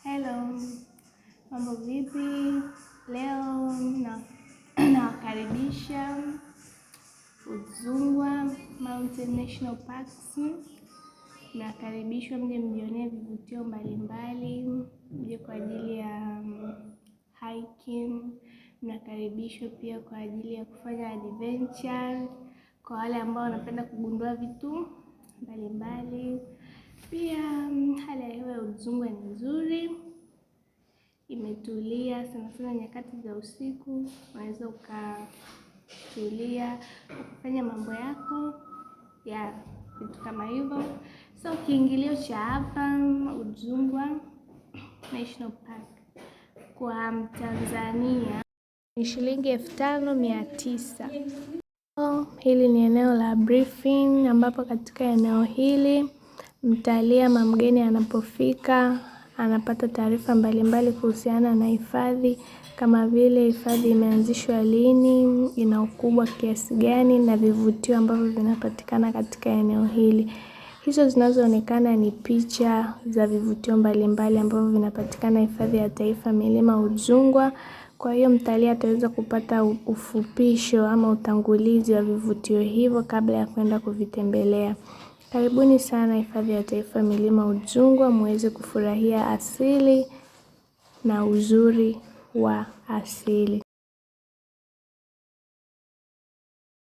Hello, mambo vipi? Leo nawakaribisha Udzungwa Mountain National Parks. Nakaribishwa mje mjionee vivutio mbalimbali, mje kwa ajili ya hiking. Nakaribishwa pia kwa ajili ya kufanya adventure kwa wale ambao wanapenda kugundua vitu mbalimbali. Pia hali ya hewa ya Udzungwa ni nzuri, imetulia sana nyakati za usiku, unaweza ukatulia ukafanya mambo yako ya vitu kama hivyo. So kiingilio cha hapa Udzungwa National Park kwa Mtanzania ni shilingi 5,900. Hili ni eneo la briefing, ambapo katika eneo hili mtalii ama mgeni anapofika anapata taarifa mbalimbali kuhusiana na hifadhi, kama vile hifadhi imeanzishwa lini, ina ukubwa kiasi gani, na vivutio ambavyo vinapatikana katika eneo hili. Hizo zinazoonekana ni picha za vivutio mbalimbali ambavyo vinapatikana hifadhi ya taifa Milima Udzungwa. Kwa hiyo mtalii ataweza kupata ufupisho ama utangulizi wa vivutio hivyo kabla ya kwenda kuvitembelea. Karibuni sana hifadhi ya taifa Milima Udzungwa, muweze kufurahia asili na uzuri wa asili.